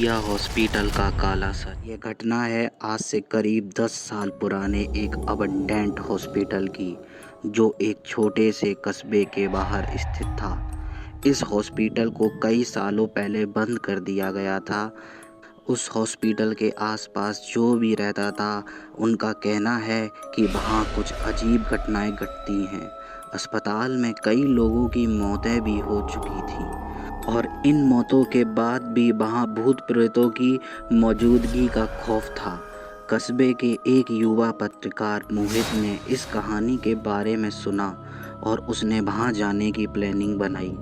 आसिया hospital का काला सच। ये घटना है आज से करीब 10 साल पुराने एक अबंडेंट हॉस्पिटल की, जो एक छोटे से कस्बे के बाहर स्थित था। इस हॉस्पिटल को कई सालों पहले बंद कर दिया गया था। उस हॉस्पिटल के आसपास जो भी रहता था, उनका कहना है कि वहाँ कुछ अजीब घटनाएं घटती हैं। अस्पताल में कई लोगों की मौतें भी हो चुकी थी और इन मौतों के बाद भी वहाँ भूत प्रेतों की मौजूदगी का खौफ था। कस्बे के एक युवा पत्रकार मोहित ने इस कहानी के बारे में सुना और उसने वहाँ जाने की प्लानिंग बनाई।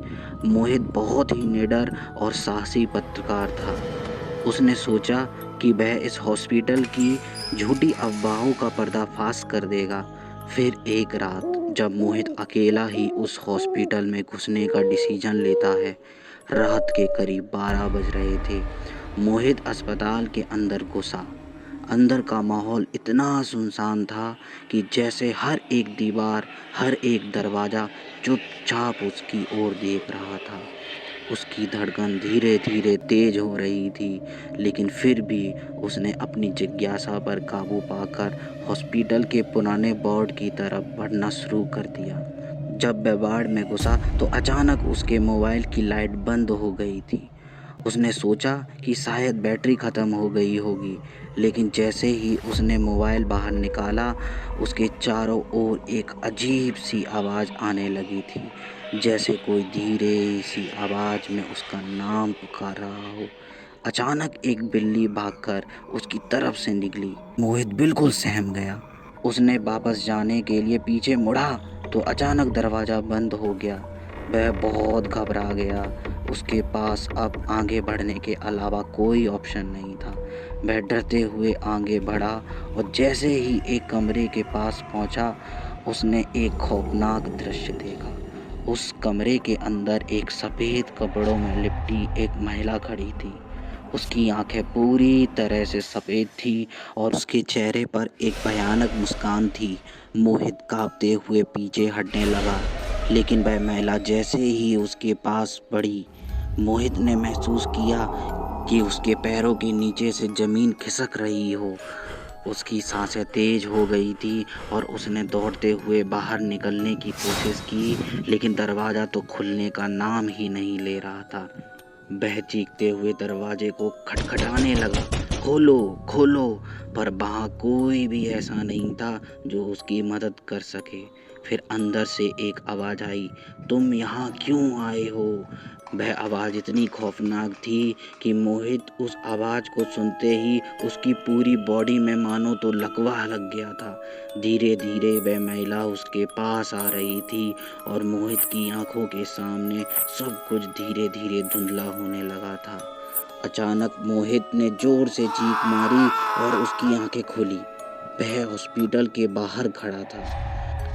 मोहित बहुत ही निडर और साहसी पत्रकार था। उसने सोचा कि वह इस हॉस्पिटल की झूठी अफवाहों का पर्दाफाश कर देगा। फिर एक रात जब मोहित अकेला ही उस हॉस्पिटल में घुसने का डिसीजन लेता है, रात के करीब 12 बज रहे थे। मोहित अस्पताल के अंदर घुसा। अंदर का माहौल इतना सुनसान था कि जैसे हर एक दीवार, हर एक दरवाज़ा चुपचाप उसकी ओर देख रहा था। उसकी धड़कन धीरे धीरे तेज हो रही थी, लेकिन फिर भी उसने अपनी जिज्ञासा पर काबू पाकर हॉस्पिटल के पुराने वार्ड की तरफ बढ़ना शुरू कर दिया। जब वह वार्ड में घुसा तो अचानक उसके मोबाइल की लाइट बंद हो गई थी। उसने सोचा कि शायद बैटरी ख़त्म हो गई होगी, लेकिन जैसे ही उसने मोबाइल बाहर निकाला, उसके चारों ओर एक अजीब सी आवाज़ आने लगी थी, जैसे कोई धीरे सी आवाज़ में उसका नाम पुकार रहा हो। अचानक एक बिल्ली भागकर उसकी तरफ से निकली। मोहित बिल्कुल सहम गया। उसने वापस जाने के लिए पीछे मुड़ा तो अचानक दरवाज़ा बंद हो गया। वह बहुत घबरा गया। उसके पास अब आगे बढ़ने के अलावा कोई ऑप्शन नहीं था। वह डरते हुए आगे बढ़ा और जैसे ही एक कमरे के पास पहुंचा, उसने एक खौफनाक दृश्य देखा। उस कमरे के अंदर एक सफ़ेद कपड़ों में लिपटी एक महिला खड़ी थी। उसकी आंखें पूरी तरह से सफ़ेद थी और उसके चेहरे पर एक भयानक मुस्कान थी। मोहित कांपते हुए पीछे हटने लगा, लेकिन वह महिला जैसे ही उसके पास बढ़ी, मोहित ने महसूस किया कि उसके पैरों के नीचे से ज़मीन खिसक रही हो। उसकी सांसें तेज हो गई थी और उसने दौड़ते हुए बाहर निकलने की कोशिश की, लेकिन दरवाज़ा तो खुलने का नाम ही नहीं ले रहा था। वह चीखते हुए दरवाजे को खटखटाने लगा, खोलो खोलो, पर वहाँ कोई भी ऐसा नहीं था जो उसकी मदद कर सके। फिर अंदर से एक आवाज़ आई, तुम यहाँ क्यों आए हो? वह आवाज़ इतनी खौफनाक थी कि मोहित उस आवाज़ को सुनते ही उसकी पूरी बॉडी में मानो तो लकवा लग गया था। धीरे धीरे वह महिला उसके पास आ रही थी और मोहित की आंखों के सामने सब कुछ धीरे धीरे धुंधला होने लगा था। अचानक मोहित ने जोर से चीख मारी और उसकी आंखें खुली। वह हॉस्पिटल के बाहर खड़ा था।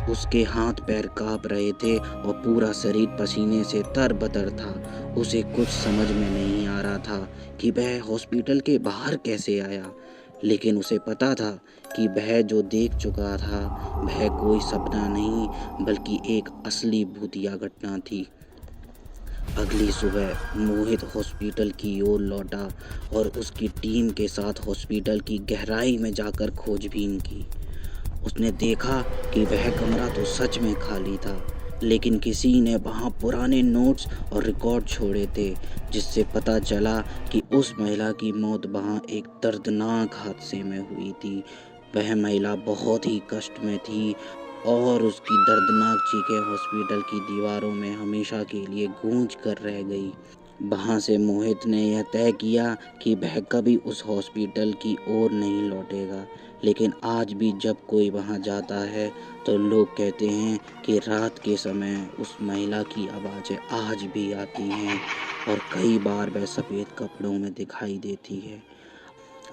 उसके हाथ पैर कांप रहे थे और पूरा शरीर पसीने से तरबतर था। उसे कुछ समझ में नहीं आ रहा था कि वह हॉस्पिटल के बाहर कैसे आया, लेकिन उसे पता था कि वह जो देख चुका था वह कोई सपना नहीं बल्कि एक असली भूतिया घटना थी। अगली सुबह मोहित हॉस्पिटल की ओर लौटा और उसकी टीम के साथ हॉस्पिटल की गहराई में जाकर खोजबीन की। उसने देखा कि वह कमरा तो सच में खाली था, लेकिन किसी ने वहाँ पुराने नोट्स और रिकॉर्ड छोड़े थे, जिससे पता चला कि उस महिला की मौत वहाँ एक दर्दनाक हादसे में हुई थी। वह महिला बहुत ही कष्ट में थी और उसकी दर्दनाक चीखें हॉस्पिटल की दीवारों में हमेशा के लिए गूंज कर रह गई। वहाँ से मोहित ने यह तय किया कि वह कभी उस हॉस्पिटल की ओर नहीं लौटेगा, लेकिन आज भी जब कोई वहाँ जाता है तो लोग कहते हैं कि रात के समय उस महिला की आवाज़ें आज भी आती हैं और कई बार वह सफ़ेद कपड़ों में दिखाई देती है।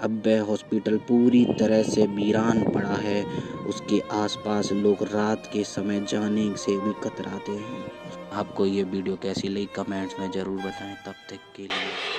अब वह हॉस्पिटल पूरी तरह से वीरान पड़ा है। उसके आसपास लोग रात के समय जाने से भी कतराते हैं। आपको ये वीडियो कैसी लगी कमेंट्स में ज़रूर बताएं। तब तक के लिए